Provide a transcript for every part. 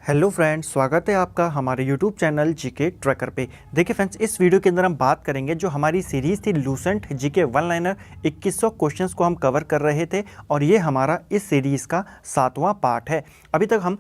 Hello friends, स्वागत है आपका हमारे यूट्यूब चैनल जीके ट्रैकर पे। देखिए फ्रेंड्स, इस वीडियो के अंदर हम बात करेंगे जो हमारी सीरीज़ थी Lucent GK one liner 2100 questions को हम कवर कर रहे थे और ये हमारा इस सीरीज़ का 7वां पार्ट है। अभी तक हम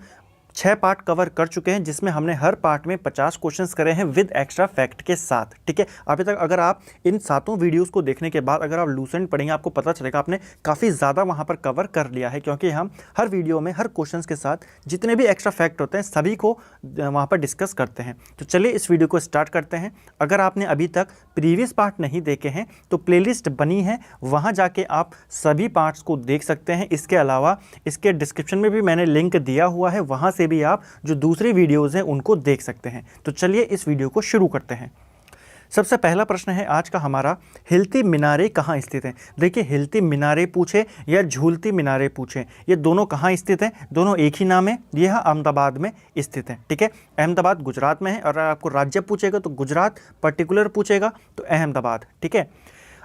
6 पार्ट कवर कर चुके हैं जिसमें हमने हर पार्ट में 50 क्वेश्चंस करे हैं विद एक्स्ट्रा फैक्ट के साथ। ठीक है, अभी तक अगर आप इन 7 वीडियोस को देखने के बाद अगर आप लूसेंट पढ़ेंगे आपको पता चलेगा आपने काफ़ी ज़्यादा वहां पर कवर कर लिया है, क्योंकि हम हर वीडियो में हर क्वेश्चंस के साथ जितने भी एक्स्ट्रा फैक्ट होते हैं सभी को वहाँ पर डिस्कस करते हैं। तो चलिए इस वीडियो को स्टार्ट करते हैं। अगर आपने अभी तक प्रीवियस पार्ट नहीं देखे हैं तो प्लेलिस्ट बनी है, वहाँ जाके आप सभी पार्ट्स को देख सकते हैं। इसके अलावा इसके डिस्क्रिप्शन में भी मैंने लिंक दिया हुआ है, वहाँ से भी आप जो दूसरी वीडियोस हैं उनको देख सकते हैं। तो चलिए इस वीडियो को शुरू करते हैं। सबसे पहला प्रश्न है आज का हमारा, हिलती मीनारें कहाँ स्थित हैं। देखिए, हिलती मीनारें पूछे या झूलती मीनारें पूछे, ये दोनों कहाँ स्थित हैं, दोनों एक ही नाम है। यह अहमदाबाद में स्थित है। ठीक है, अहमदाबाद गुजरात में है और आपको राज्य पूछेगा तो गुजरात, पर्टिकुलर पूछेगा तो अहमदाबाद। ठीक है,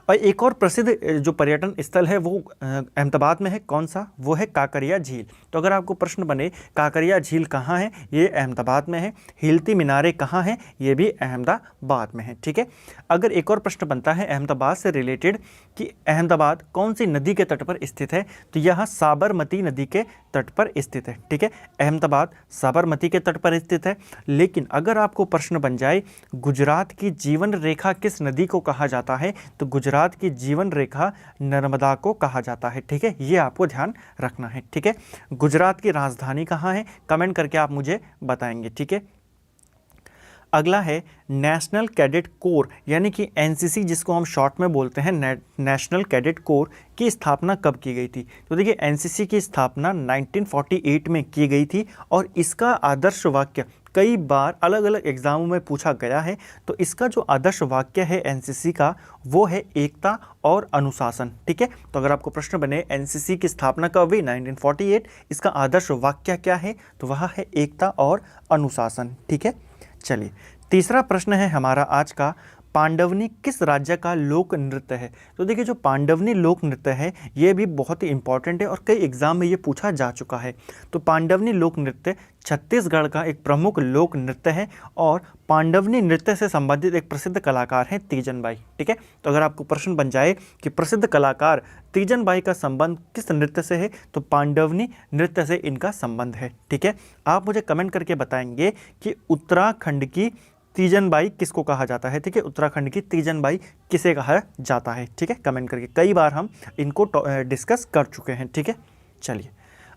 और एक और प्रसिद्ध जो पर्यटन स्थल है वो अहमदाबाद में है, कौन सा, वो है काकरिया झील। तो अगर आपको प्रश्न बने काकरिया झील कहाँ है, ये अहमदाबाद में है। हिलती मीनारें कहाँ हैं, ये भी अहमदाबाद में है। ठीक है, अगर एक और प्रश्न बनता है अहमदाबाद से रिलेटेड कि अहमदाबाद कौन सी नदी के तट पर स्थित है, तो यह साबरमती नदी के तट पर स्थित है। ठीक है, अहमदाबाद साबरमती के तट पर स्थित है। लेकिन अगर आपको प्रश्न बन जाए गुजरात की जीवन रेखा किस नदी को कहा जाता है, तो गुजरात की जीवन रेखा नर्मदा को कहा जाता है। ठीक है, ये आपको ध्यान रखना है। ठीक है, गुजरात की राजधानी कहाँ है, कमेंट करके आप मुझे बताएंगे। ठीक है, अगला है नेशनल कैडेट कोर यानी कि एनसीसी जिसको हम शॉर्ट में बोलते हैं, नेशनल कैडेट कोर की स्थापना कब की गई थी। तो देखिए, एनसीसी की स्थापना 1948 में की गई थी और इसका आदर्श वाक्य कई बार अलग अलग एग्जामों में पूछा गया है। तो इसका जो आदर्श वाक्य है एनसीसी का वो है एकता और अनुशासन। ठीक है, तो अगर आपको प्रश्न बने एनसीसी की स्थापना कब हुई, 1948, इसका आदर्श वाक्य क्या है, तो वह है एकता और अनुशासन। ठीक है, चलिए तीसरा प्रश्न है हमारा आज का, पांडवनी किस राज्य का लोक नृत्य है। तो देखिए, जो पांडवनी लोक नृत्य है ये भी बहुत ही इंपॉर्टेंट है और कई एग्जाम में ये पूछा जा चुका है। तो पांडवनी लोक नृत्य छत्तीसगढ़ का एक प्रमुख लोक नृत्य है और पांडवनी नृत्य से संबंधित एक प्रसिद्ध कलाकार हैं तीजन बाई। ठीक है, तो अगर आपको प्रश्न बन जाए कि प्रसिद्ध कलाकार तीजन बाई का संबंध किस नृत्य से है, तो पांडवनी नृत्य से इनका संबंध है। ठीक है, आप मुझे कमेंट करके बताएंगे कि उत्तराखंड की तीजन बाई किसको कहा जाता है। ठीक है, उत्तराखंड की तीजन बाई किसे कहा जाता है। ठीक है, कमेंट करके, कई बार हम इनको डिस्कस कर चुके हैं। ठीक है, चलिए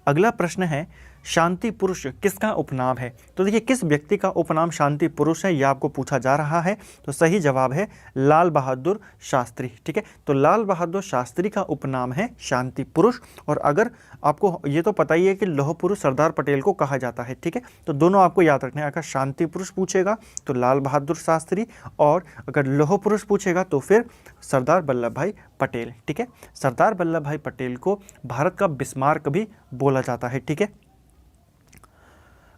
अगला प्रश्न है, शांति पुरुष किसका उपनाम है। तो देखिए, किस व्यक्ति का उपनाम शांति पुरुष है यह आपको पूछा जा रहा है। तो सही जवाब है लाल बहादुर शास्त्री। ठीक है, तो लाल बहादुर शास्त्री का उपनाम है शांति पुरुष। और अगर आपको ये तो पता ही है कि लौह पुरुष सरदार पटेल को कहा जाता है। ठीक है, तो दोनों आपको याद रखने हैं। अगर शांति पुरुष पूछेगा तो लाल बहादुर शास्त्री और अगर लौह पुरुष पूछेगा तो फिर सरदार वल्लभ भाई पटेल। ठीक है, सरदार वल्लभ भाई पटेल को भारत का बिस्मार्क भी बोला जाता है। ठीक है,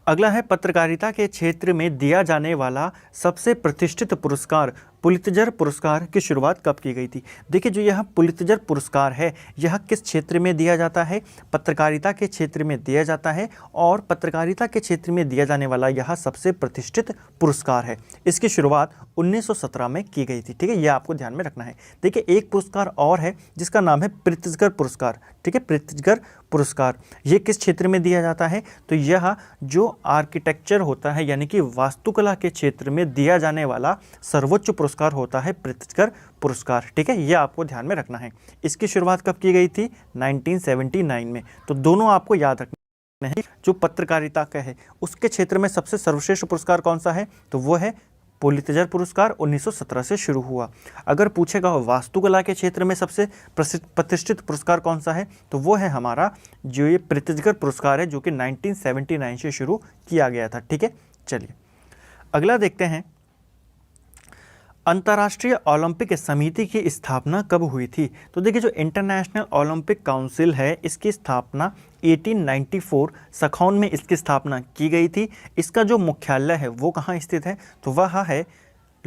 अगला है, पत्रकारिता के क्षेत्र में दिया जाने वाला सबसे प्रतिष्ठित पुरस्कार पुलित्जर पुरस्कार की शुरुआत कब की गई थी। देखिए, जो यह पुलित्जर पुरस्कार है यह किस क्षेत्र में दिया जाता है, पत्रकारिता के क्षेत्र में दिया जाता है और पत्रकारिता के क्षेत्र में दिया जाने वाला यह सबसे प्रतिष्ठित पुरस्कार है। इसकी शुरुआत 1917 में की गई थी। ठीक है, यह आपको ध्यान में रखना है। देखिए, एक पुरस्कार और है जिसका नाम है प्रीतिजगर पुरस्कार। ठीक है, प्रीतिजगर पुरस्कार ये किस क्षेत्र में दिया जाता है, तो यह जो आर्किटेक्चर होता है यानी कि वास्तुकला के क्षेत्र में दिया जाने वाला सर्वोच्च पुरस्कार होता है प्रीतिजगर पुरस्कार। ठीक है, यह आपको ध्यान में रखना है। इसकी शुरुआत कब की गई थी, 1979 में। तो दोनों आपको याद रखना है। जो पत्रकारिता का है उसके क्षेत्र में सबसे सर्वश्रेष्ठ पुरस्कार कौन सा है, तो वो है पुलित्जर पुरस्कार, 1917 से शुरू हुआ। अगर पूछेगा वास्तुकला के क्षेत्र में सबसे प्रतिष्ठित पुरस्कार कौन सा है, तो वो है हमारा जो ये प्रीतिजगर पुरस्कार है जो कि 1979 से शुरू किया गया था। ठीक है, चलिए अगला देखते हैं, अंतर्राष्ट्रीय ओलंपिक समिति की स्थापना कब हुई थी। तो देखिए, जो इंटरनेशनल ओलंपिक काउंसिल है इसकी स्थापना 1894 सखौन में इसकी स्थापना की गई थी। इसका जो मुख्यालय है वो कहाँ स्थित है, तो वह है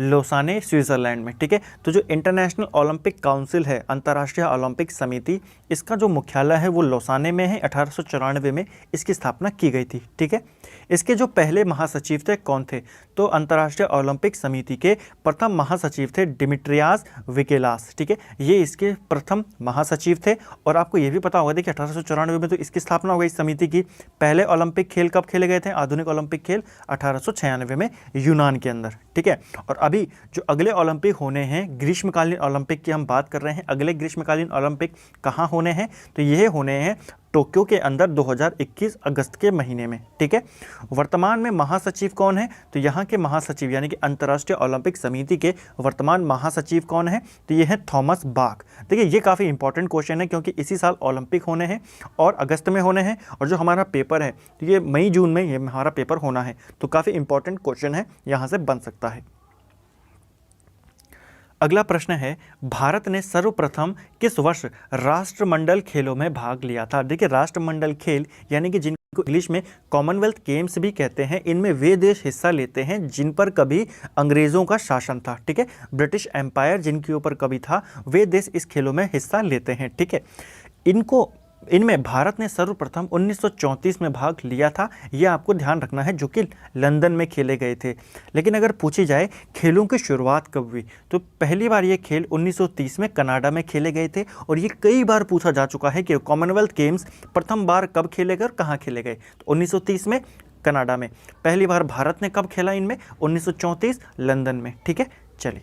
लोसाने स्विट्ज़रलैंड में, ठीक है। तो जो इंटरनेशनल ओलंपिक काउंसिल है, अंतर्राष्ट्रीय ओलंपिक समिति, इसका जो मुख्यालय है वो लोसाने में है। 1894 में इसकी स्थापना की गई थी, ठीक है। इसके जो पहले महासचिव थे कौन थे, तो अंतर्राष्ट्रीय ओलंपिक समिति के प्रथम महासचिव थे डिमिट्रियास विकेलास, ठीक है। ये इसके प्रथम महासचिव थे। और आपको ये भी पता होगा देखिए 1894 में तो इसकी स्थापना हो गई समिति की। पहले ओलंपिक खेल कब खेले गए थे, आधुनिक ओलंपिक खेल 1896 में यूनान के अंदर, ठीक है। और अभी जो अगले ओलंपिक होने हैं, ग्रीष्मकालीन ओलंपिक की हम बात कर रहे हैं। अगले ग्रीष्मकालीन ओलंपिक कहाँ होने हैं, तो ये होने हैं टोक्यो के अंदर 2021 अगस्त के महीने में, ठीक है। वर्तमान में महासचिव कौन है, तो यहाँ के महासचिव यानी कि अंतर्राष्ट्रीय ओलंपिक समिति के वर्तमान महासचिव कौन है, तो ये है थॉमस बाक। देखिए ये काफ़ी इंपॉर्टेंट क्वेश्चन है क्योंकि इसी साल ओलंपिक होने हैं और अगस्त में होने हैं। और जो हमारा पेपर है तो ये मई जून में ये हमारा पेपर होना है। तो काफ़ी इंपॉर्टेंट क्वेश्चन है, यहाँ से बन सकता है। अगला प्रश्न है, भारत ने सर्वप्रथम किस वर्ष राष्ट्रमंडल खेलों में भाग लिया था। देखिए राष्ट्रमंडल खेल यानी कि जिनको इंग्लिश में कॉमनवेल्थ गेम्स भी कहते हैं, इनमें वे देश हिस्सा लेते हैं जिन पर कभी अंग्रेज़ों का शासन था, ठीक है। ब्रिटिश एम्पायर जिनके ऊपर कभी था, वे देश इस खेलों में हिस्सा लेते हैं, ठीक है। इनमें भारत ने सर्वप्रथम 1934 में भाग लिया था, यह आपको ध्यान रखना है, जो कि लंदन में खेले गए थे। लेकिन अगर पूछी जाए खेलों की शुरुआत कब हुई, तो पहली बार ये खेल 1930 में कनाडा में खेले गए थे। और ये कई बार पूछा जा चुका है कि कॉमनवेल्थ गेम्स प्रथम बार कब खेले गए और कहाँ खेले गए, तो 1930 में कनाडा में। पहली बार भारत ने कब खेला इनमें, 1934 लंदन में, ठीक है। चलिए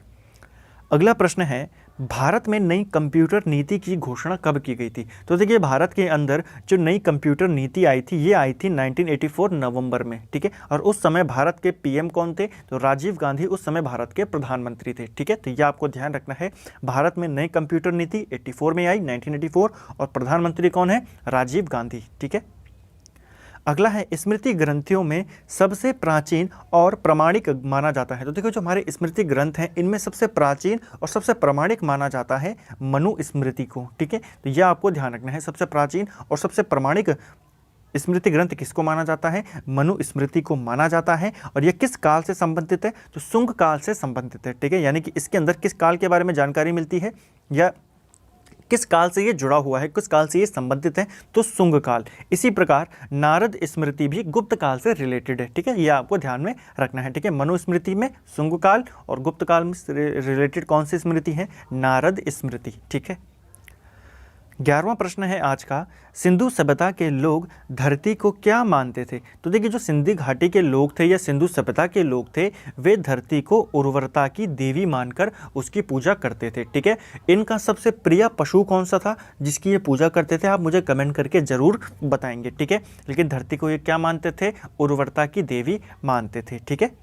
अगला प्रश्न है, भारत में नई कंप्यूटर नीति की घोषणा कब की गई थी। तो देखिए भारत के अंदर जो नई कंप्यूटर नीति आई थी, ये आई थी 1984 नवंबर में, ठीक है। और उस समय भारत के पीएम कौन थे, तो राजीव गांधी उस समय भारत के प्रधानमंत्री थे, ठीक है। तो ये आपको ध्यान रखना है, भारत में नई कंप्यूटर नीति 84 में आई, 1984, और प्रधानमंत्री कौन है, राजीव गांधी, ठीक है। अगला है, स्मृति ग्रंथियों में सबसे प्राचीन और प्रामाणिक माना जाता है। तो देखो जो हमारे स्मृति ग्रंथ हैं इनमें सबसे प्राचीन और सबसे प्रामाणिक माना जाता है मनुस्मृति को, ठीक है। तो यह आपको ध्यान रखना है, सबसे प्राचीन और सबसे प्रामाणिक स्मृति ग्रंथ किसको माना जाता है, मनुस्मृति को माना जाता है। और यह किस काल से संबंधित है, तो शुंग काल से संबंधित है, ठीक है। यानी कि इसके अंदर किस काल के बारे में जानकारी मिलती है या किस काल से ये जुड़ा हुआ है, किस काल से ये संबंधित है, तो शुंग काल। इसी प्रकार नारद स्मृति भी गुप्त काल से रिलेटेड है, ठीक है। ये आपको ध्यान में रखना है, ठीक है। मनुस्मृति में शुंग काल और गुप्त काल में रिलेटेड कौन सी स्मृति है, नारद स्मृति, ठीक है। 11वां प्रश्न है आज का, सिंधु सभ्यता के लोग धरती को क्या मानते थे। तो देखिए जो सिंधी घाटी के लोग थे या सिंधु सभ्यता के लोग थे, वे धरती को उर्वरता की देवी मानकर उसकी पूजा करते थे, ठीक है। इनका सबसे प्रिय पशु कौन सा था जिसकी ये पूजा करते थे, आप मुझे कमेंट करके ज़रूर बताएंगे, ठीक है। लेकिन धरती को ये क्या मानते थे, उर्वरता की देवी मानते थे, ठीक है।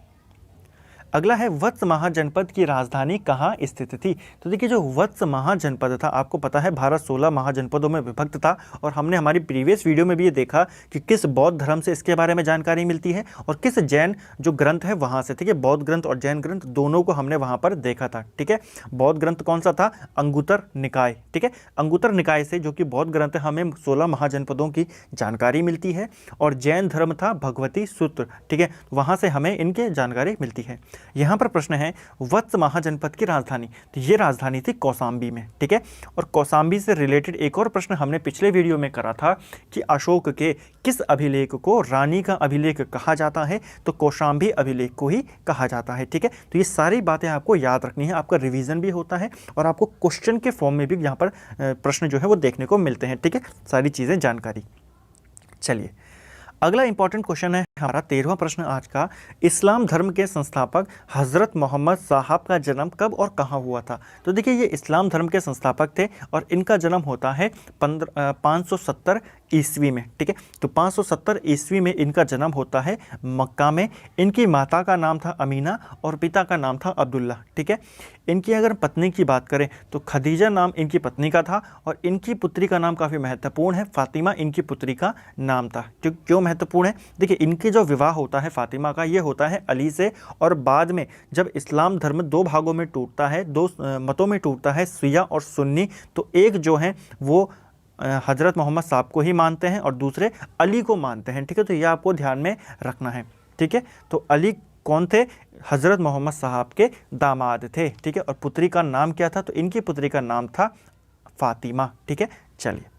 अगला है, वत्स महाजनपद की राजधानी कहाँ स्थित थी। तो देखिए जो वत्स महाजनपद था, आपको पता है भारत 16 महाजनपदों में विभक्त था। और हमने हमारी प्रीवियस वीडियो में भी ये देखा कि किस बौद्ध धर्म से इसके बारे में जानकारी मिलती है और किस जैन जो ग्रंथ है वहाँ से, ठीक है। बौद्ध ग्रंथ और जैन ग्रंथ दोनों को हमने वहाँ पर देखा था, ठीक है। बौद्ध ग्रंथ कौन सा था, अंगुतर निकाय, ठीक है। अंगुतर निकाय से जो कि बौद्ध ग्रंथ है, हमें 16 महाजनपदों की जानकारी मिलती है। और जैन धर्म था भगवती सूत्र, ठीक है, वहाँ से हमें इनके जानकारी मिलती है। यहाँ पर प्रश्न है, वत्स महाजनपद की राजधानी, तो ये राजधानी थी कौसाम्बी में, ठीक है। और कौसाम्बी से रिलेटेड एक और प्रश्न हमने पिछले वीडियो में करा था कि अशोक के किस अभिलेख को रानी का अभिलेख कहा जाता है, तो कौशाम्बी अभिलेख को ही कहा जाता है, ठीक है। तो ये सारी बातें आपको याद रखनी है, आपका रिवीजन भी होता है और आपको क्वेश्चन के फॉर्म में भी यहाँ पर प्रश्न जो है वो देखने को मिलते हैं, ठीक है। सारी चीज़ें जानकारी। चलिए अगला इंपॉर्टेंट क्वेश्चन है हमारा 13वां प्रश्न आज का, इस्लाम धर्म के संस्थापक हज़रत मोहम्मद साहब का जन्म कब और कहाँ हुआ था। तो देखिए ये इस्लाम धर्म के संस्थापक थे और इनका जन्म होता है 570 ईस्वी में, ठीक है। तो 570 ईस्वी में इनका जन्म होता है मक्का में। इनकी माता का नाम था अमीना और पिता का नाम था अब्दुल्ला, ठीक है। इनकी अगर पत्नी की बात करें तो खदीजा नाम इनकी पत्नी का था और इनकी पुत्री का नाम काफ़ी महत्वपूर्ण है, फातिमा इनकी पुत्री का नाम था। क्यों महत्वपूर्ण है, देखिए इनके जो विवाह होता है फातिमा का, ये होता है अली से। और बाद में जब इस्लाम धर्म दो भागों में टूटता है, दो मतों में टूटता है, शिया और सुन्नी, तो एक जो है वो हज़रत मोहम्मद साहब को ही मानते हैं और दूसरे अली को मानते हैं, ठीक है। तो यह आपको ध्यान में रखना है, ठीक है। तो अली कौन थे? हज़रत मोहम्मद साहब के दामाद थे, ठीक है। और पुत्री का नाम क्या था? तो इनकी पुत्री का नाम था फातिमा, ठीक है। चलिए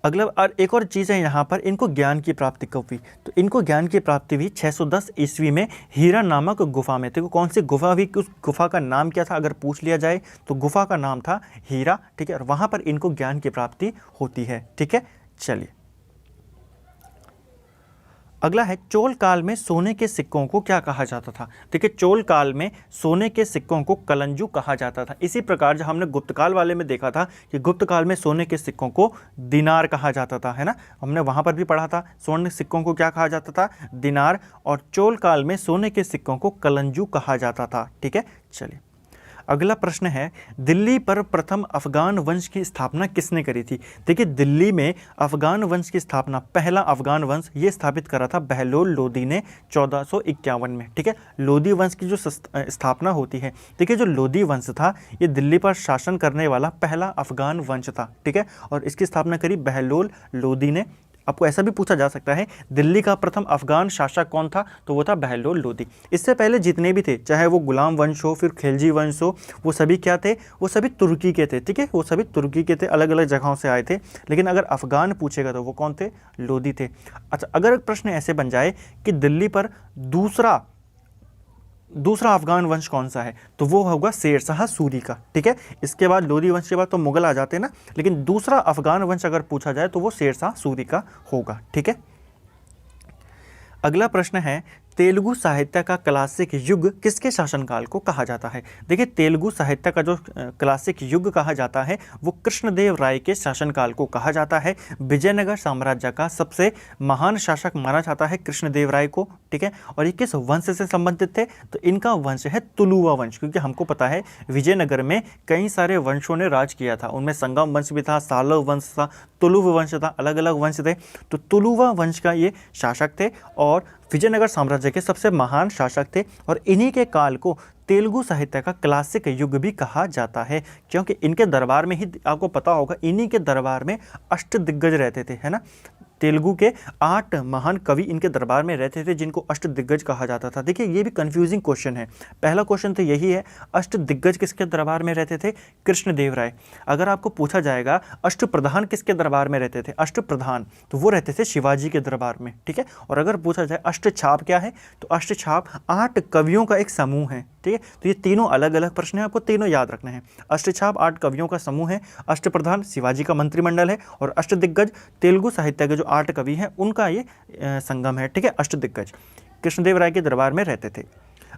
अगला, और एक और चीज़ है यहाँ पर, इनको ज्ञान की प्राप्ति कब हुई? तो इनको ज्ञान की प्राप्ति हुई 610 ईस्वी में हीरा नामक गुफा में। देखो कौन सी गुफा हुई, उस गुफा का नाम क्या था अगर पूछ लिया जाए तो गुफा का नाम था हीरा, ठीक है। और वहाँ पर इनको ज्ञान की प्राप्ति होती है, ठीक है। चलिए अगला है, चोल काल में सोने के सिक्कों को क्या कहा जाता था? देखिए चोल काल में सोने के सिक्कों को कलंजू कहा जाता था। इसी प्रकार जो हमने गुप्त काल वाले में देखा था कि गुप्त काल में सोने के सिक्कों को दिनार कहा जाता था, है ना, हमने वहाँ पर भी पढ़ा था सोने के सिक्कों को क्या कहा जाता था? दिनार। और चोल काल में सोने के सिक्कों को कलंजू कहा जाता था, ठीक है। चलिए अगला प्रश्न है, दिल्ली पर प्रथम अफगान वंश की स्थापना किसने करी थी? देखिए दिल्ली में अफगान वंश की स्थापना, पहला अफगान वंश ये स्थापित करा था बहलोल लोदी ने 1451 में, ठीक है। लोदी वंश की जो स्थापना होती है, देखिए जो लोदी वंश था ये दिल्ली पर शासन करने वाला पहला अफगान वंश था, ठीक है। और इसकी स्थापना करी बहलोल लोदी ने। आपको ऐसा भी पूछा जा सकता है दिल्ली का प्रथम अफगान शासक कौन था? तो वो था बहलोल लोदी। इससे पहले जितने भी थे, चाहे वो गुलाम वंश हो, फिर खिलजी वंश हो, वो सभी क्या थे? वो सभी तुर्की के थे, ठीक है। वो सभी तुर्की के थे, अलग अलग जगहों से आए थे। लेकिन अगर अफगान पूछेगा तो वो कौन थे? लोदी थे। अच्छा, अगर प्रश्न ऐसे बन जाए कि दिल्ली पर दूसरा अफगान वंश कौन सा है, तो वो होगा शेर शाह सूरी का, ठीक है। इसके बाद लोदी वंश के बाद तो मुगल आ जाते हैं ना, लेकिन दूसरा अफगान वंश अगर पूछा जाए तो वो शेर शाह सूरी का होगा, ठीक है। अगला प्रश्न है, तेलुगु साहित्य का क्लासिक युग किसके शासनकाल को कहा जाता है? देखिए तेलुगु साहित्य का जो क्लासिक युग कहा जाता है वो कृष्णदेव राय के शासनकाल को कहा जाता है। विजयनगर साम्राज्य का सबसे महान शासक माना जाता है कृष्णदेव राय को, ठीक है। और ये किस वंश से संबंधित थे? तो इनका वंश है तुलुवा वंश, क्योंकि हमको पता है विजयनगर में कई सारे वंशों ने राज किया था। उनमें संगम वंश भी था, सालव वंश था, तुलुव वंश था, अलग अलग वंश थे। तो तुलुवा वंश का ये शासक थे और विजयनगर साम्राज्य के सबसे महान शासक थे। और इन्हीं के काल को तेलुगु साहित्य का क्लासिक युग भी कहा जाता है, क्योंकि इनके दरबार में ही, आपको पता होगा, इन्हीं के दरबार में अष्टदिग्गज रहते थे, है ना। तेलुगु के 8 महान कवि इनके दरबार में रहते थे जिनको अष्टदिग्गज कहा जाता था। देखिए ये भी कंफ्यूजिंग क्वेश्चन है। पहला क्वेश्चन तो यही है, अष्टदिग्गज किसके दरबार में रहते थे? कृष्णदेव राय। अगर आपको पूछा जाएगा अष्टप्रधान किसके दरबार में रहते थे? अष्टप्रधान तो वो रहते थे शिवाजी के दरबार में, ठीक है। और अगर पूछा जाए अष्टछाप क्या है, तो अष्टछाप 8 कवियों का एक समूह है, ठीक है। तो ये तीनों अलग अलग प्रश्न हैं, आपको तीनों याद रखना है। अष्टछाप 8 कवियों का समूह है, अष्टप्रधान शिवाजी का मंत्रिमंडल है, और अष्टदिग्गज तेलुगु साहित्य के जो 8 कवि हैं उनका ये संगम है, ठीक है। अष्टदिग्गज कृष्णदेव राय के दरबार में रहते थे।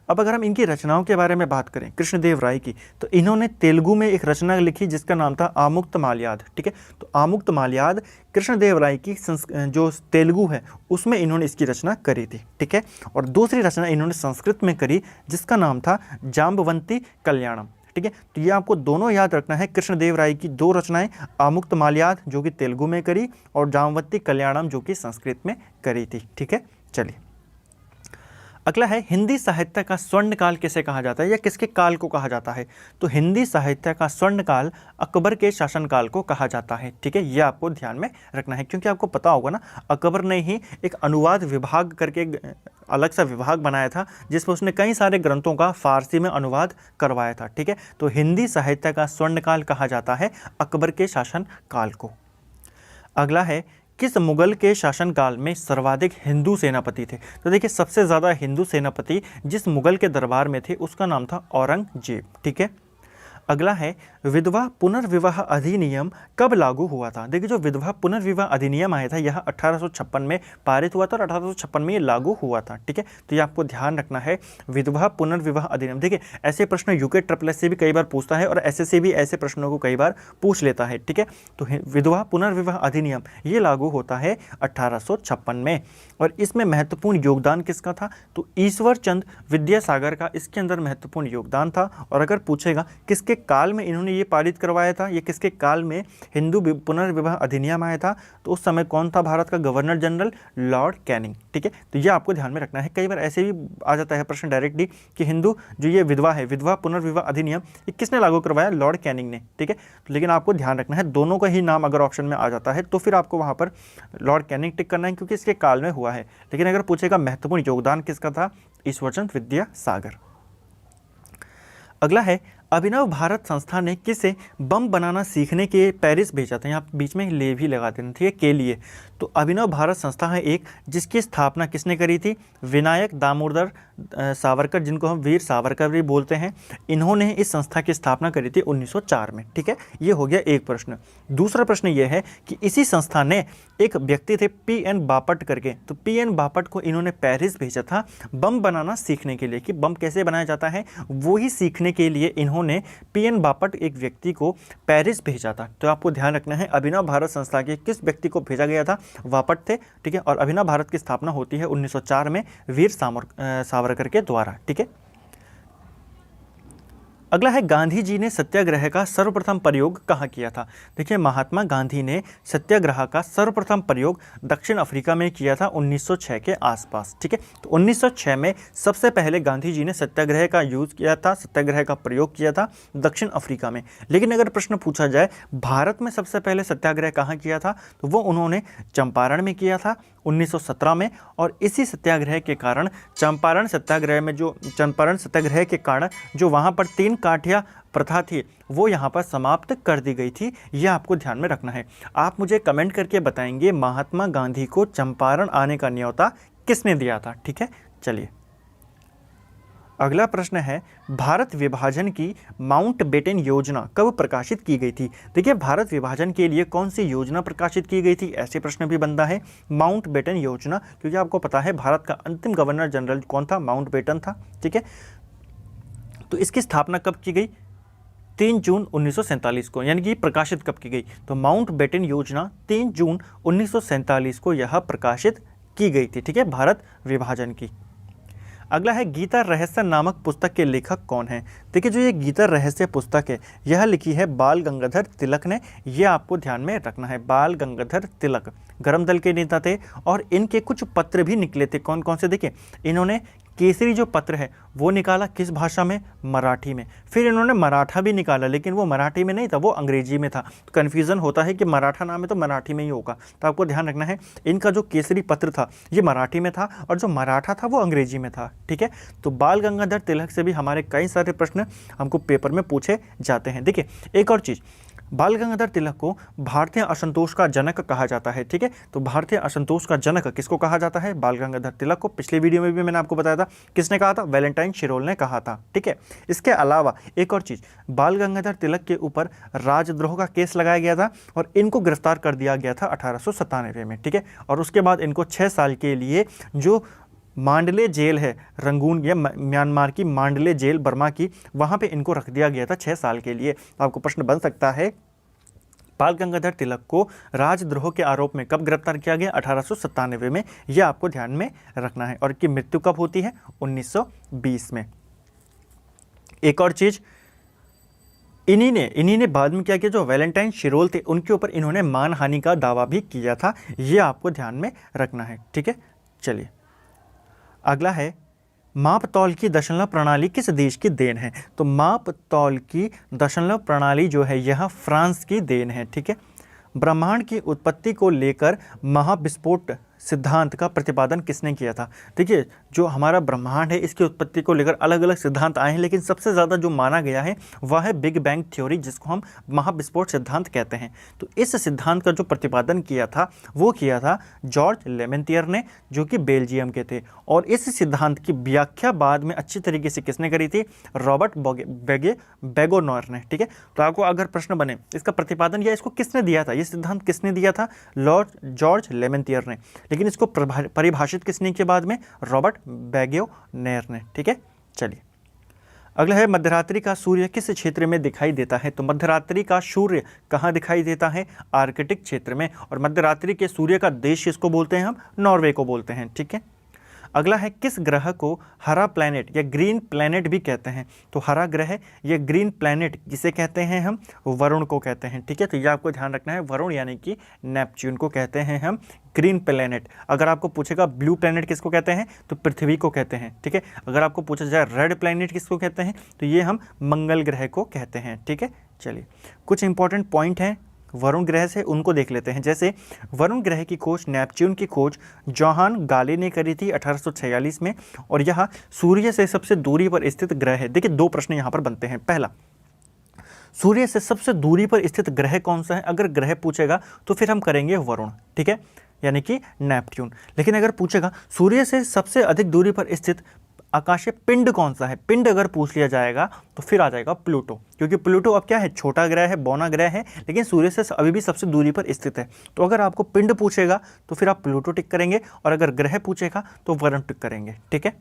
अब अगर हम इनकी रचनाओं के बारे में बात करें कृष्णदेव राय की, तो इन्होंने तेलुगु में एक रचना लिखी जिसका नाम था आमुक्तमाल्याद, ठीक है। तो आमुक्तमाल्याद कृष्णदेव राय की जो तेलुगु है उसमें इन्होंने इसकी रचना करी थी, ठीक है। और दूसरी रचना इन्होंने संस्कृत में करी जिसका नाम था जाम्बवंती कल्याणम, ठीक है। तो ये आपको दोनों याद रखना है, कृष्णदेव राय की 2 रचनाएं, आमुक्तमाल्याद जो कि तेलुगु में करी और जाम्बवंती कल्याणम जो कि संस्कृत में करी थी, ठीक है। चलिए अगला है, हिंदी साहित्य का स्वर्णकाल किसे कहा जाता है या किसके काल को कहा जाता है? तो हिंदी साहित्य का स्वर्णकाल अकबर के शासनकाल को कहा जाता है, ठीक है। यह आपको ध्यान में रखना है, क्योंकि आपको पता होगा ना अकबर ने ही एक अनुवाद विभाग करके अलग सा विभाग बनाया था जिसमें उसने कई सारे ग्रंथों का फारसी में अनुवाद करवाया था, ठीक है। तो हिंदी साहित्य का स्वर्णकाल कहा जाता है अकबर के शासनकाल को। अगला है, किस मुगल के शासनकाल में सर्वाधिक हिंदू सेनापति थे? तो देखिए सबसे ज़्यादा हिंदू सेनापति जिस मुगल के दरबार में थे उसका नाम था औरंगजेब, ठीक है। अगला है, विधवा पुनर्विवाह अधिनियम कब लागू हुआ था? देखिए जो विधवा पुनर्विवाह अधिनियम आया था यह 1856 में पारित हुआ था और 1856 में ये लागू हुआ था, ठीक है। तो ये आपको ध्यान रखना है, विधवा पुनर्विवाह अधिनियम। देखिए ऐसे प्रश्न यूके ट्रिपल से भी कई बार पूछता है और एसएससी भी ऐसे प्रश्नों को कई बार पूछ लेता है, ठीक है। तो विधवा पुनर्विवाह अधिनियम ये लागू होता है 1856 में। और इसमें महत्वपूर्ण योगदान किसका था? तो ईश्वर चंद विद्यासागर का इसके अंदर महत्वपूर्ण योगदान था। और अगर पूछेगा किसके काल में इन्होंने ये पारित करवाया था, ये किसके काल में हिंदू पुनर्विवाह अधिनियम आया था, तो उस समय कौन था भारत का गवर्नर जनरल? Lord Canning. ठीक है, तो ये आपको ध्यान में रखना है। कई बार ऐसे भी आ जाता है प्रश्न डायरेक्टली कि हिंदू जो ये विधवा है, विधवा पुनर्विवाह अधिनियम, ये किसने लागू करवाया? लॉर्ड कैनिंग ने। ठीक है, तो लेकिन आपको ध्यान रखना है दोनों का ही नाम अगर ऑप्शन में आ जाता है तो फिर आपको वहाँ पर लॉर्ड कैनिंग टिक करना है, क्योंकि इसके काल में हुआ है। लेकिन अगर पूछेगा महत्वपूर्ण योगदान किसका था? ईश्वरचंद विद्यासागर। अगला है, अभिनव भारत संस्था ने किसे बम बनाना सीखने के पेरिस भेजा था? यहाँ बीच में ले भी लगा देना, ठीक है, के लिए। तो अभिनव भारत संस्था है एक, जिसकी स्थापना किसने करी थी? विनायक दामोदर सावरकर, जिनको हम वीर सावरकर भी बोलते हैं। इन्होंने इस संस्था की स्थापना करी थी 1904 में। ठीक है, ये हो गया एक प्रश्न। दूसरा प्रश्न ये है कि इसी संस्था ने एक व्यक्ति थे P.N. बापट करके, तो P.N. बापट को इन्होंने पेरिस भेजा था बम बनाना सीखने के लिए, कि बम कैसे बनाया जाता है वो ही सीखने के लिए इन्होंने P.N. बापट एक व्यक्ति को पेरिस भेजा था। तो आपको ध्यान रखना है अभिनव भारत संस्था के किस व्यक्ति को भेजा गया था? बापट थे। ठीक है, और अभिनव भारत की स्थापना होती है 1904 में वीर सावरकर के द्वारा। ठीक है, अगला है, गांधी जी ने सत्याग्रह का सर्वप्रथम प्रयोग कहाँ किया था? देखिए, महात्मा गांधी ने सत्याग्रह का सर्वप्रथम प्रयोग दक्षिण अफ्रीका में किया था 1906 के आसपास। ठीक है, तो 1906 में सबसे पहले गांधी जी ने सत्याग्रह का यूज़ किया था, सत्याग्रह का प्रयोग किया था दक्षिण अफ्रीका में। लेकिन अगर प्रश्न पूछा जाए भारत में सबसे पहले सत्याग्रह कहाँ किया था, तो वो उन्होंने चंपारण में किया था 1917 में। और इसी सत्याग्रह के कारण चंपारण सत्याग्रह के कारण जो वहाँ पर 3 काठिया प्रथा थी वो यहाँ पर समाप्त कर दी गई थी। यह आपको ध्यान में रखना है। आप मुझे कमेंट करके बताएंगे महात्मा गांधी को चंपारण आने का न्योता किसने दिया था? ठीक है, चलिए अगला प्रश्न है, भारत विभाजन की माउंटबेटन योजना कब प्रकाशित की गई थी? देखिए, भारत विभाजन के लिए कौन सी योजना प्रकाशित की गई थी, ऐसे प्रश्न भी बनता है। माउंटबेटन योजना, क्योंकि आपको पता है भारत का अंतिम गवर्नर जनरल कौन था? माउंटबेटन था। ठीक है, तो इसकी स्थापना कब की गई? 3 जून 1947 को, यानी कि प्रकाशित कब की गई? तो माउंटबेटन योजना 3 जून 1947 को यह प्रकाशित की गई थी। ठीक है, भारत विभाजन की। अगला है, गीता रहस्य नामक पुस्तक के लेखक कौन है? देखिए, जो ये गीता रहस्य पुस्तक है यह लिखी है बाल गंगाधर तिलक ने। यह आपको ध्यान में रखना है। बाल गंगाधर तिलक गरम दल के नेता थे और इनके कुछ पत्र भी निकले थे। कौन कौन से? देखिए, इन्होंने केसरी जो पत्र है वो निकाला किस भाषा में? मराठी में। फिर इन्होंने मराठा भी निकाला, लेकिन वो मराठी में नहीं था, वो अंग्रेजी में था। तो कन्फ्यूज़न होता है कि मराठा नाम है तो मराठी में ही होगा, तो आपको ध्यान रखना है इनका जो केसरी पत्र था ये मराठी में था और जो मराठा था वो अंग्रेजी में था। ठीक है, तो बाल गंगाधर तिलक से भी हमारे कई सारे प्रश्न हमको पेपर में पूछे जाते हैं। देखिए, एक और चीज़, बाल गंगाधर तिलक को भारतीय असंतोष का जनक कहा जाता है। ठीक है, तो भारतीय असंतोष का जनक किसको कहा जाता है? बाल गंगाधर तिलक को। पिछले वीडियो में भी मैंने आपको बताया था किसने कहा था? वैलेंटाइन शिरोल ने कहा था। ठीक है, इसके अलावा एक और चीज़, बाल गंगाधर तिलक के ऊपर राजद्रोह का केस लगाया गया था और इनको गिरफ्तार कर दिया गया था 1897 में। ठीक है, और उसके बाद इनको 6 साल के लिए जो मांडले जेल है रंगून या म्यांमार की मांडले जेल बर्मा की, वहाँ पे इनको रख दिया गया था 6 साल के लिए। तो आपको प्रश्न बन सकता है बाल गंगाधर तिलक को राजद्रोह के आरोप में कब गिरफ्तार किया गया? 1897 में। यह आपको ध्यान में रखना है। और इनकी मृत्यु कब होती है? 1920 में। एक और चीज़, इन्हीं ने बाद में क्या किया, जो वैलेंटाइन शिरोल थे उनके ऊपर इन्होंने मानहानि का दावा भी किया था। यह आपको ध्यान में रखना है। ठीक है, चलिए अगला है, माप तौल की दशमलव प्रणाली किस देश की देन है? तो माप तौल की दशमलव प्रणाली जो है यह फ्रांस की देन है। ठीक है, ब्रह्मांड की उत्पत्ति को लेकर महाविस्फोट सिद्धांत का प्रतिपादन किसने किया था? देखिए, जो हमारा ब्रह्मांड है इसकी उत्पत्ति को लेकर अलग अलग सिद्धांत आए हैं, लेकिन सबसे ज़्यादा जो माना गया है वह है बिग बैंग थ्योरी, जिसको हम महाविस्फोट सिद्धांत कहते हैं। तो इस सिद्धांत का जो प्रतिपादन किया था वो किया था जॉर्ज लेमेंटियर ने, जो कि बेल्जियम के थे। और इस सिद्धांत की व्याख्या बाद में अच्छी तरीके से किसने करी थी? रॉबर्ट बेगोनर ने। ठीक है, तो आपको अगर प्रश्न बने इसका प्रतिपादन या इसको किसने दिया था, ये सिद्धांत किसने दिया था? जॉर्ज लेमेंटियर ने। लेकिन इसको परिभाषित किसने किया बाद में? रॉबर्ट बेगोनर ने। ठीक है, चलिए अगला है, मध्यरात्रि का सूर्य किस क्षेत्र में दिखाई देता है? तो मध्यरात्रि का सूर्य कहाँ दिखाई देता है? आर्कटिक क्षेत्र में। और मध्यरात्रि के सूर्य का देश किसको बोलते हैं हम? नॉर्वे को बोलते हैं। ठीक है, अगला है किस ग्रह को हरा प्लैनेट या ग्रीन प्लैनेट भी कहते हैं? तो हरा ग्रह या ग्रीन प्लैनेट किसे कहते हैं हम? वरुण को कहते हैं। ठीक है, तो ये आपको ध्यान रखना है, वरुण यानी कि नेपच्यून को कहते हैं हम ग्रीन प्लैनेट। अगर आपको पूछेगा ब्लू प्लैनेट किसको कहते हैं, तो पृथ्वी को कहते हैं। ठीक है, अगर आपको पूछा जाए रेड प्लैनेट किसको कहते हैं, तो ये हम मंगल ग्रह को कहते हैं। ठीक है, चलिए कुछ इंपॉर्टेंट पॉइंट हैं वरुण ग्रह से, उनको देख लेते हैं। जैसे वरुण ग्रह की खोज, नेपच्यून की खोज जोहान गाले ने करी थी 1846 में, और यह सूर्य से सबसे दूरी पर स्थित ग्रह है। देखिए दो प्रश्न यहाँ पर बनते हैं। पहला, सूर्य से सबसे दूरी पर स्थित ग्रह कौन सा है? अगर ग्रह पूछेगा तो फिर हम करेंगे वरुण, ठीक है, यानी कि नेपच्यून। लेकिन अगर पूछेगा सूर्य से सबसे अधिक दूरी पर स्थित आकाशीय पिंड कौन सा है, पिंड अगर पूछ लिया जाएगा तो फिर आ जाएगा प्लूटो, क्योंकि प्लूटो अब क्या है, छोटा ग्रह है, बौना ग्रह है, लेकिन सूर्य से अभी भी सबसे दूरी पर स्थित है। तो अगर आपको पिंड पूछेगा तो फिर आप प्लूटो टिक करेंगे, और अगर ग्रह पूछेगा तो वरुण टिक करेंगे। ठीक है,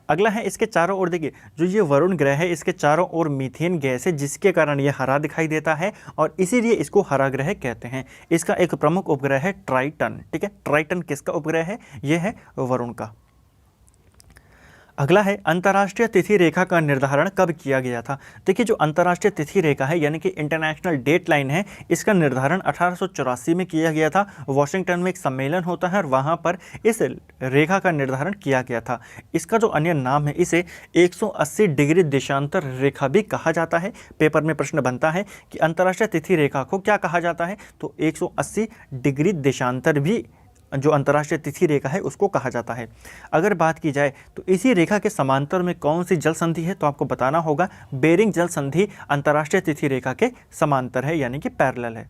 अगला है इसके चारों ओर, देखिए जो ये वरुण ग्रह है इसके चारों ओर मीथेन गैस है, जिसके कारण ये हरा दिखाई देता है, और इसीलिए इसको हरा ग्रह कहते हैं। इसका एक प्रमुख उपग्रह है ट्राइटन। ठीक है, ट्राइटन किसका उपग्रह है? ये है वरुण का। अगला है अंतर्राष्ट्रीय तिथि रेखा का निर्धारण कब किया गया था? देखिए जो अंतर्राष्ट्रीय तिथि रेखा है यानी कि इंटरनेशनल डेट लाइन है, इसका निर्धारण 1884 में किया गया था। वॉशिंगटन में एक सम्मेलन होता है और वहाँ पर इस रेखा का निर्धारण किया गया था। इसका जो अन्य नाम है, इसे 180 डिग्री देशांतर रेखा भी कहा जाता है। पेपर में प्रश्न बनता है कि अंतर्राष्ट्रीय तिथि रेखा को क्या कहा जाता है, तो 180 डिग्री देशांतर भी जो अंतर्राष्ट्रीय तिथि रेखा है उसको कहा जाता है। अगर बात की जाए तो इसी रेखा के समांतर में कौन सी जल संधि है, तो आपको बताना होगा बेरिंग जल संधि अंतर्राष्ट्रीय तिथि रेखा के समांतर है, यानी कि पैरेलल है।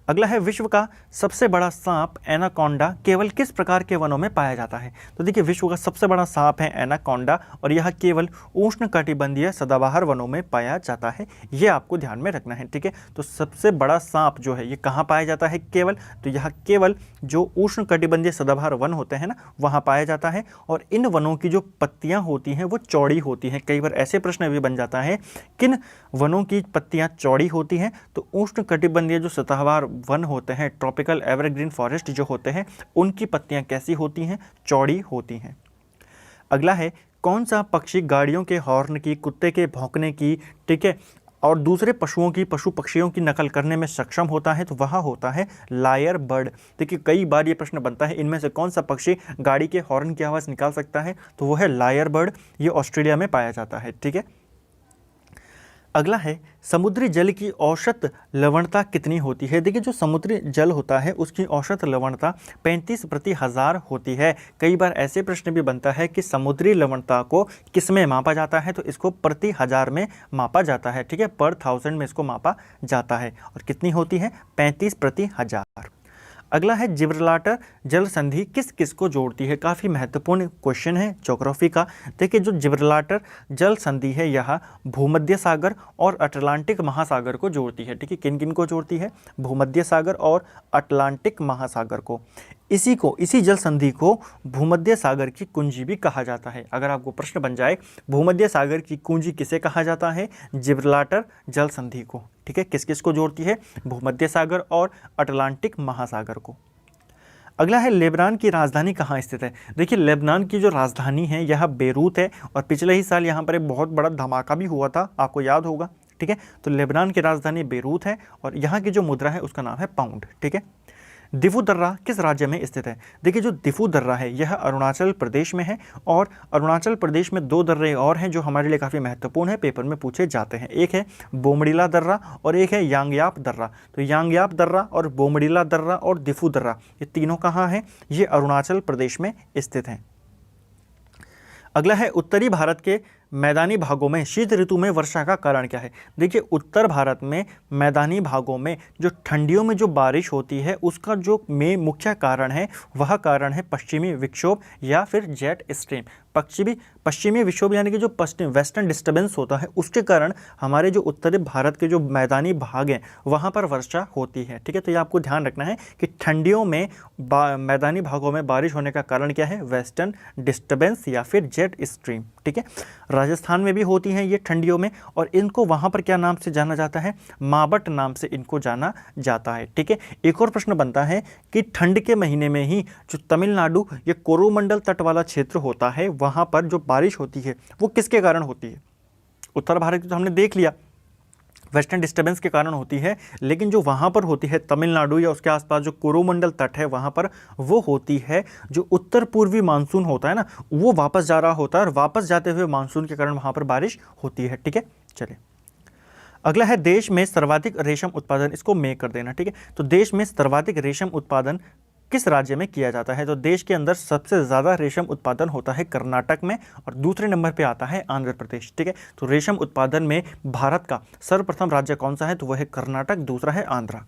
अगला है विश्व का सबसे बड़ा सांप एनाकोंडा केवल किस प्रकार के वनों में पाया जाता है? तो देखिए विश्व का सबसे बड़ा सांप है एनाकोंडा, और यह केवल उष्णकटिबंधीय सदाबहार वनों में पाया जाता है। ये आपको ध्यान में रखना है। ठीक है, तो सबसे बड़ा सांप जो है ये कहाँ पाया जाता है केवल, तो यह केवल जो उष्णकटिबंधीय सदाबहार वन होते हैं ना, वहाँ पाया जाता है। और इन वनों की जो पत्तियाँ होती हैं वो चौड़ी होती हैं। कई बार ऐसे प्रश्न भी बन जाता है किन वनों की पत्तियाँ चौड़ी होती हैं, तो उष्णकटिबंधीय जो सदाबहार वन होते हैं, ट्रॉपिकल एवरग्रीन फॉरेस्ट जो होते हैं, उनकी पत्तियां कैसी होती हैं? चौड़ी होती हैं। अगला है कौन सा पक्षी गाड़ियों के हॉर्न की, कुत्ते के भौंकने की, ठीक है, और दूसरे पशुओं की, पशु पक्षियों की नकल करने में सक्षम होता है? तो वह होता है लायर बर्ड। देखिए कई बार ये प्रश्न बनता है इनमें से कौन सा पक्षी गाड़ी के हॉर्न की आवाज़ निकाल सकता है, तो वो है लायर बर्ड। ये ऑस्ट्रेलिया में पाया जाता है। ठीक है, अगला है समुद्री जल की औसत लवणता कितनी होती है? देखिए जो समुद्री जल होता है उसकी औसत लवणता 35 प्रति हजार होती है। कई बार ऐसे प्रश्न भी बनता है कि समुद्री लवणता को किस में मापा जाता है, तो इसको प्रति हजार में मापा जाता है। ठीक है, पर 1000 में इसको मापा जाता है, और कितनी होती है? 35 प्रति हजार। अगला है जिब्राल्टर जल संधि किस किस को जोड़ती है? काफ़ी महत्वपूर्ण क्वेश्चन है ज्योग्राफी का। देखिए जो जिब्राल्टर जल संधि है यह भूमध्य सागर और अटलांटिक महासागर को जोड़ती है। ठीक है, किन किन को जोड़ती है? भूमध्य सागर और अटलांटिक महासागर को। इसी जल संधि को भूमध्य सागर की कुंजी भी कहा जाता है। अगर आपको प्रश्न बन जाए भूमध्य सागर की कुंजी किसे कहा जाता है? जिब्राल्टर जल संधि को। ठीक है, किस किस को जोड़ती है? भूमध्य सागर और अटलांटिक महासागर को। अगला है लेबनान की राजधानी कहाँ स्थित है? देखिए लेबनान की जो राजधानी है यह बेरूत है, और पिछले ही साल यहाँ पर एक बहुत बड़ा धमाका भी हुआ था, आपको याद होगा। ठीक है, तो लेबनान की राजधानी बेरूत है, और यहाँ की जो मुद्रा है उसका नाम है पाउंड। ठीक है, दिफू दर्रा किस राज्य में स्थित है? देखिए जो दिफू दर्रा है यह अरुणाचल प्रदेश में है, और अरुणाचल प्रदेश में 2 दर्रे और हैं जो हमारे लिए काफ़ी महत्वपूर्ण है, पेपर में पूछे जाते हैं। एक है बोमडिला दर्रा और एक है यांगयाप दर्रा। तो यांगयाप दर्रा और बोमडिला दर्रा और दिफू दर्रा ये तीनों कहाँ हैं? ये अरुणाचल प्रदेश में स्थित हैं। अगला है उत्तरी भारत के मैदानी भागों में शीत ऋतु में वर्षा का कारण क्या है? देखिए उत्तर भारत में मैदानी भागों में जो ठंडियों में जो बारिश होती है उसका जो मुख्य कारण है वह कारण है पश्चिमी विक्षोभ या फिर जेट स्ट्रीम। पश्चिमी विक्षोभ यानी कि जो पश्चिम वेस्टर्न डिस्टर्बेंस होता है उसके कारण हमारे जो उत्तरी भारत के जो मैदानी भाग हैं वहाँ पर वर्षा होती है। ठीक है, तो ये आपको ध्यान रखना है कि ठंडियों में मैदानी भागों में बारिश होने का कारण क्या है, वेस्टर्न डिस्टर्बेंस या फिर जेट स्ट्रीम। ठीक है, राजस्थान में भी होती हैं ये ठंडियों में, और इनको वहाँ पर क्या नाम से जाना जाता है, मावट नाम से इनको जाना जाता है। ठीक है, एक और प्रश्न बनता है कि ठंड के महीने में ही जो तमिलनाडु या कोरोमंडल तट वाला क्षेत्र होता है वहाँ पर जो बारिश होती है वो किसके कारण होती है। उत्तर भारत की तो हमने देख लिया वेस्टर्न डिस्टर्बेंस के कारण होती है, लेकिन जो वहाँ पर होती है तमिलनाडु या उसके आसपास जो कोरोमंडल तट है वहाँ पर वो होती है जो उत्तर पूर्वी मानसून होता है ना, वो वापस जा रहा होता है और वापस जाते हुए मानसून के कारण वहाँ पर बारिश होती है। ठीक है, चलिए अगला है देश में सर्वाधिक रेशम उत्पादन, इसको में कर देना। ठीक है, तो देश में सर्वाधिक रेशम उत्पादन किस राज्य में किया जाता है, तो देश के अंदर सबसे ज़्यादा रेशम उत्पादन होता है कर्नाटक में और दूसरे नंबर पे आता है आंध्र प्रदेश। ठीक है, तो रेशम उत्पादन में भारत का सर्वप्रथम राज्य कौन सा है, तो वह है कर्नाटक, दूसरा है आंध्रा।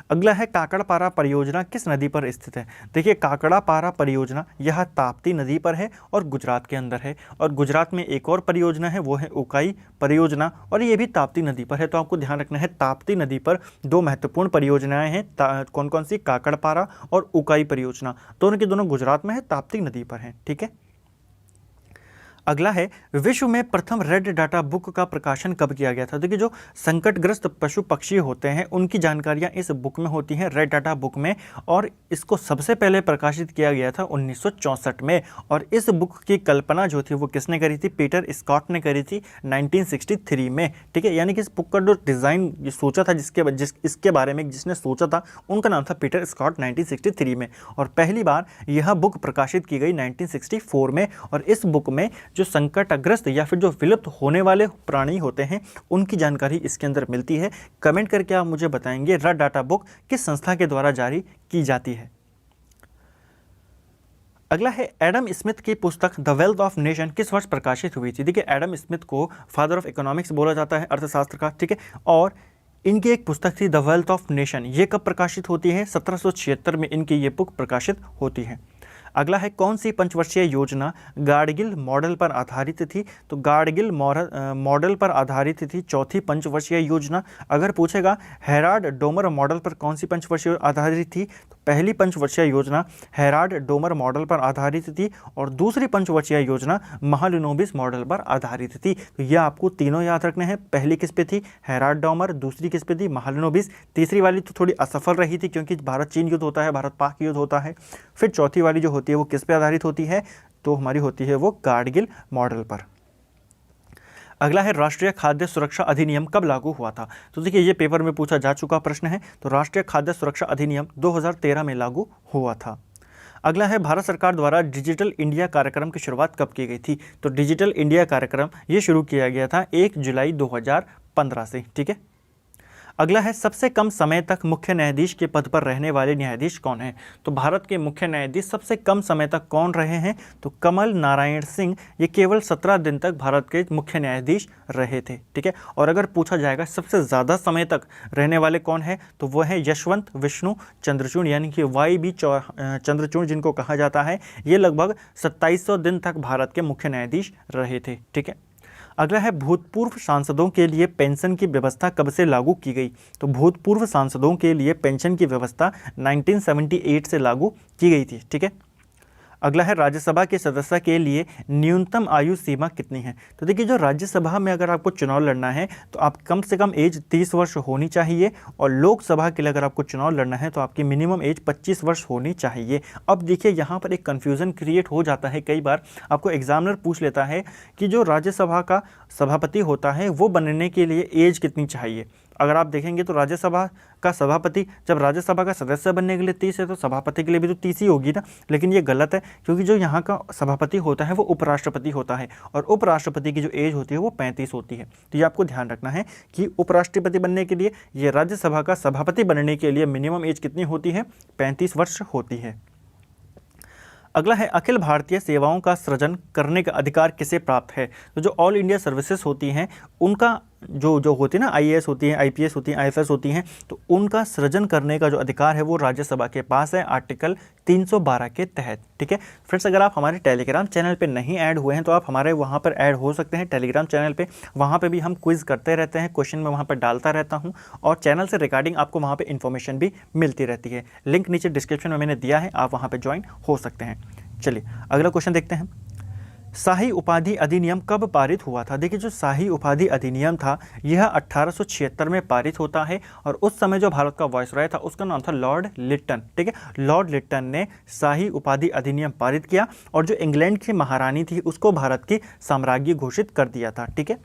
अगला है काकड़पारा परियोजना किस नदी पर स्थित है। देखिए काकड़ापारा परियोजना यह ताप्ती नदी पर है और गुजरात के अंदर है, और गुजरात में एक और परियोजना है वो है उकाई परियोजना, और ये भी ताप्ती नदी पर है। तो आपको ध्यान रखना है ताप्ती नदी पर दो महत्वपूर्ण परियोजनाएं हैं, कौन कौन सी, काकड़पारा और उकाई परियोजना, दोनों के दोनों गुजरात में है, ताप्ती नदी पर है। ठीक है, अगला है विश्व में प्रथम रेड डाटा बुक का प्रकाशन कब किया गया था। देखिए जो संकटग्रस्त पशु पक्षी होते हैं उनकी जानकारियां इस बुक में होती हैं, रेड डाटा बुक में, और इसको सबसे पहले प्रकाशित किया गया था 1964 में। और इस बुक की कल्पना जो थी वो किसने करी थी, पीटर स्कॉट ने करी थी 1963 में। ठीक है, यानी कि इस बुक का जो डिज़ाइन सोचा था इसके बारे में जिसने सोचा था उनका नाम था पीटर स्कॉट 1963 में, और पहली बार यह बुक प्रकाशित की गई 1964 में। और इस बुक में जो संकटग्रस्त या फिर जो विलुप्त होने वाले प्राणी होते हैं उनकी जानकारी इसके अंदर मिलती है। कमेंट करके आप मुझे बताएंगे रेड डाटा बुक किस संस्था के द्वारा जारी की जाती है। अगला है एडम स्मिथ की पुस्तक द वेल्थ ऑफ नेशन किस वर्ष प्रकाशित हुई थी। देखिए एडम स्मिथ को फादर ऑफ इकोनॉमिक्स बोला जाता है, अर्थशास्त्र का। ठीक है, और इनकी एक पुस्तक थी द वेल्थ ऑफ नेशन, ये कब प्रकाशित होती है, 1776 में इनकी ये बुक प्रकाशित होती है। अगला है कौन सी पंचवर्षीय योजना गाडगिल मॉडल पर आधारित थी, तो गाडगिल मॉडल पर आधारित थी चौथी पंचवर्षीय योजना। अगर पूछेगा हेराल्ड डोमर मॉडल पर कौन सी पंचवर्षीय आधारित थी, तो पहली पंचवर्षीय योजना हेराल्ड डोमर मॉडल पर आधारित थी, और दूसरी पंचवर्षीय योजना महालनोबिस मॉडल पर आधारित थी। तो यह आपको तीनों याद रखने हैं, पहली किस पे थी, हेराल्ड डोमर, दूसरी किस पे थी, महालनोबिस, तीसरी वाली तो थोड़ी असफल रही थी क्योंकि भारत चीन युद्ध होता है, भारत पाक युद्ध होता है। फिर चौथी वाली जो होती है वो किस पे आधारित होती है, तो हमारी होती है वो गाडगिल मॉडल पर। अगला है राष्ट्रीय खाद्य सुरक्षा अधिनियम कब लागू हुआ था, तो देखिए ये पेपर में पूछा जा चुका प्रश्न है। तो राष्ट्रीय खाद्य सुरक्षा अधिनियम 2013 में लागू हुआ था। अगला है भारत सरकार द्वारा डिजिटल इंडिया कार्यक्रम की शुरुआत कब की गई थी, तो डिजिटल इंडिया कार्यक्रम ये शुरू किया गया था 1 जुलाई 2015 से। ठीक है, अगला है सबसे कम समय तक मुख्य न्यायाधीश के पद पर रहने वाले न्यायाधीश कौन है, तो भारत के मुख्य न्यायाधीश सबसे कम समय तक कौन रहे हैं, तो कमल नारायण सिंह, ये केवल 17 दिन तक भारत के मुख्य न्यायाधीश रहे थे। ठीक है, और अगर पूछा जाएगा सबसे ज़्यादा समय तक रहने वाले कौन है, तो वह है यशवंत विष्णु चंद्रचूड़, यानी कि YB चंद्रचूड़ जिनको कहा जाता है। ये लगभग 2700 दिन तक भारत के मुख्य न्यायाधीश रहे थे। ठीक है, अगला है भूतपूर्व सांसदों के लिए पेंशन की व्यवस्था कब से लागू की गई, तो भूतपूर्व सांसदों के लिए पेंशन की व्यवस्था 1978 से लागू की गई थी। ठीक है, अगला है राज्यसभा के सदस्य के लिए न्यूनतम आयु सीमा कितनी है, तो देखिए जो राज्यसभा में अगर आपको चुनाव लड़ना है तो आप कम से कम एज 30 वर्ष होनी चाहिए, और लोकसभा के लिए अगर आपको चुनाव लड़ना है तो आपकी मिनिमम एज 25 वर्ष होनी चाहिए। अब देखिए यहाँ पर एक कन्फ्यूज़न क्रिएट हो जाता है, कई बार आपको एग्जामिनर पूछ लेता है कि जो राज्यसभा का सभापति होता है वो बनने के लिए एज कितनी चाहिए। अगर आप देखेंगे तो राज्यसभा का सभापति जब राज्यसभा का सदस्य बनने के लिए 30 है तो सभापति के लिए भी तो 30 ही होगी ना, लेकिन ये गलत है क्योंकि जो यहाँ का सभापति होता है वो उपराष्ट्रपति होता है, और उपराष्ट्रपति की जो एज होती है वो 35 होती है। तो ये आपको ध्यान रखना है कि उपराष्ट्रपति बनने के लिए, ये राज्यसभा का सभापति बनने के लिए मिनिमम एज कितनी होती है, 35 वर्ष होती है। अगला है अखिल भारतीय सेवाओं का सृजन करने का अधिकार किसे प्राप्त है, तो जो ऑल इंडिया सर्विसेज होती हैं उनका जो जो होती है ना, IAS होती है, IPS होती हैं, IFS होती हैं, तो उनका सृजन करने का जो अधिकार है वो राज्यसभा के पास है आर्टिकल 312 के तहत। ठीक है फ्रेंड्स, अगर आप हमारे टेलीग्राम चैनल पे नहीं ऐड हुए हैं तो आप हमारे वहाँ पर ऐड हो सकते हैं टेलीग्राम चैनल पे। वहाँ पे भी हम क्विज़ करते रहते हैं, क्वेश्चन मैं वहाँ पर डालता रहता हूँ और चैनल से रिगार्डिंग आपको वहाँ पे इन्फॉर्मेशन भी मिलती रहती है। लिंक नीचे डिस्क्रिप्शन में मैंने दिया है, आप वहाँ पर ज्वाइन हो सकते हैं। चलिए अगला क्वेश्चन देखते हैं। शाही उपाधि अधिनियम कब पारित हुआ था? देखिए जो शाही उपाधि अधिनियम था यह 1876 में पारित होता है और उस समय जो भारत का वायसराय था उसका नाम था लॉर्ड लिट्टन। ठीक है, लॉर्ड लिट्टन ने शाही उपाधि अधिनियम पारित किया और जो इंग्लैंड की महारानी थी उसको भारत की साम्राज्ञी घोषित कर दिया था। ठीक है,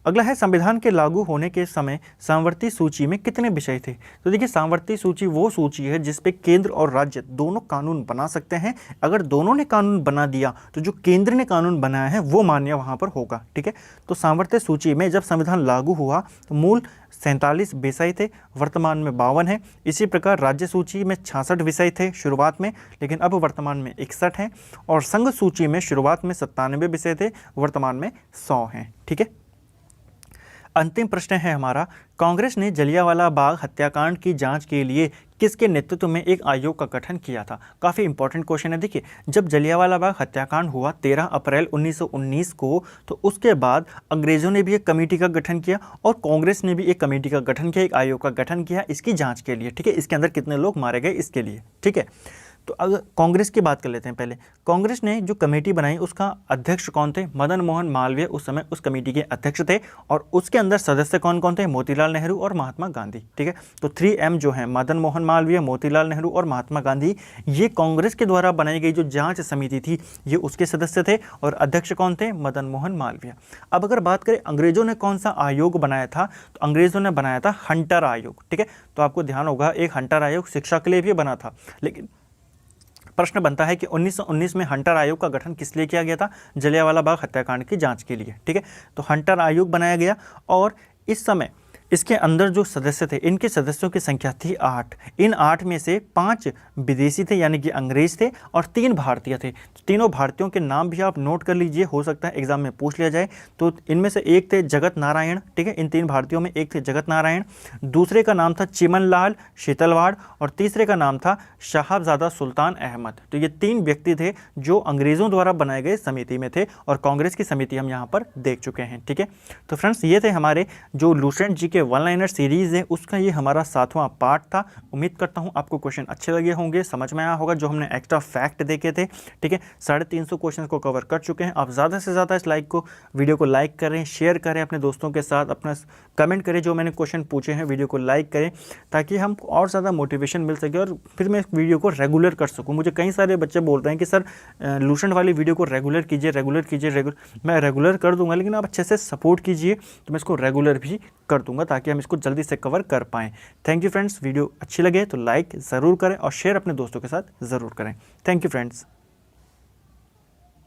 अगला है संविधान के लागू होने के समय सामवर्ती सूची में कितने विषय थे? तो देखिए सामवर्ती सूची वो सूची है जिस पे केंद्र और राज्य दोनों कानून बना सकते हैं। अगर दोनों ने कानून बना दिया तो जो केंद्र ने कानून बनाया है वो मान्य वहाँ पर होगा। ठीक है, तो सामवर्ती सूची में जब संविधान लागू हुआ तो मूल 47 विषय थे, वर्तमान में 52 है। इसी प्रकार राज्य सूची में 66 विषय थे शुरुआत में, लेकिन अब वर्तमान में 61 हैं। और संघ सूची में शुरुआत में 97 विषय थे, वर्तमान में 100 हैं। ठीक है, अंतिम प्रश्न है हमारा, कांग्रेस ने जलियांवाला बाग हत्याकांड की जांच के लिए किसके नेतृत्व में एक आयोग का गठन किया था? काफ़ी इंपॉर्टेंट क्वेश्चन है। देखिए जब जलियांवाला बाग हत्याकांड हुआ 13 अप्रैल 1919 को, तो उसके बाद अंग्रेज़ों ने भी एक कमेटी का गठन किया और कांग्रेस ने भी एक कमेटी का गठन किया, एक आयोग का गठन किया इसकी जाँच के लिए। ठीक है, इसके अंदर कितने लोग मारे गए इसके लिए। ठीक है, तो अगर कांग्रेस की बात कर लेते हैं पहले, कांग्रेस ने जो कमेटी बनाई उसका अध्यक्ष कौन थे? मदन मोहन मालवीय उस समय उस कमेटी के अध्यक्ष थे और उसके अंदर सदस्य कौन कौन थे? मोतीलाल नेहरू और महात्मा गांधी। ठीक है, तो 3M जो है मदन मोहन मालवीय, मोतीलाल नेहरू और महात्मा गांधी, ये कांग्रेस के द्वारा बनाई गई जो जांच समिति थी ये उसके सदस्य थे और अध्यक्ष कौन थे? मदन मोहन मालवीय। अब अगर बात करें अंग्रेजों ने कौन सा आयोग बनाया था, तो अंग्रेजों ने बनाया था हंटर आयोग। ठीक है, तो आपको ध्यान होगा एक हंटर आयोग शिक्षा के लिए भी बना था, लेकिन प्रश्न बनता है कि 1919 में हंटर आयोग का गठन किस लिए किया गया था? जलियांवाला बाग हत्याकांड की जांच के लिए। ठीक है, तो हंटर आयोग बनाया गया और इस समय इसके अंदर जो सदस्य थे इनके सदस्यों की संख्या थी 8। इन 8 में से 5 विदेशी थे यानी कि अंग्रेज थे और 3 भारतीय थे। तो तीनों भारतीयों के नाम भी आप नोट कर लीजिए, हो सकता है एग्जाम में पूछ लिया जाए। तो इनमें से एक थे जगत नारायण। ठीक है, इन 3 भारतीयों में एक थे जगत नारायण, दूसरे का नाम था चिमनलाल शीतलवाड़ और तीसरे का नाम था साहबजादा सुल्तान अहमद। तो ये 3 व्यक्ति थे जो अंग्रेज़ों द्वारा बनाए गए समिति में थे और कांग्रेस की समिति हम यहाँ पर देख चुके हैं। ठीक है, तो फ्रेंड्स ये थे हमारे जो लूसेंट जी के वन लाइनर सीरीज़ है उसका ये हमारा 7वां पार्ट था। उम्मीद करता हूँ आपको क्वेश्चन अच्छे लगे होंगे, समझ में आया होगा जो हमने एक्स्ट्रा फैक्ट देखे थे। ठीक है, 350 क्वेश्चन को कवर कर चुके हैं। आप ज़्यादा से ज़्यादा इस वीडियो को लाइक करें, शेयर करें अपने दोस्तों के साथ, अपना कमेंट करें जो मैंने क्वेश्चन पूछे हैं, वीडियो को लाइक करें ताकि हम और ज़्यादा मोटिवेशन मिल सके और फिर मैं इस वीडियो को रेगुलर कर सकूँ। मुझे कई सारे बच्चे बोल रहे हैं कि सर लूसेंट वाली वीडियो को रेगुलर कीजिए। मैं रेगुलर कर दूंगा, लेकिन आप अच्छे से सपोर्ट कीजिए तो मैं इसको रेगुलर भी कर दूंगा ताकि हम इसको जल्दी से कवर कर पाएँ। थैंक यू फ्रेंड्स, वीडियो अच्छी लगे तो लाइक ज़रूर करें और शेयर अपने दोस्तों के साथ ज़रूर करें। Thank you friends.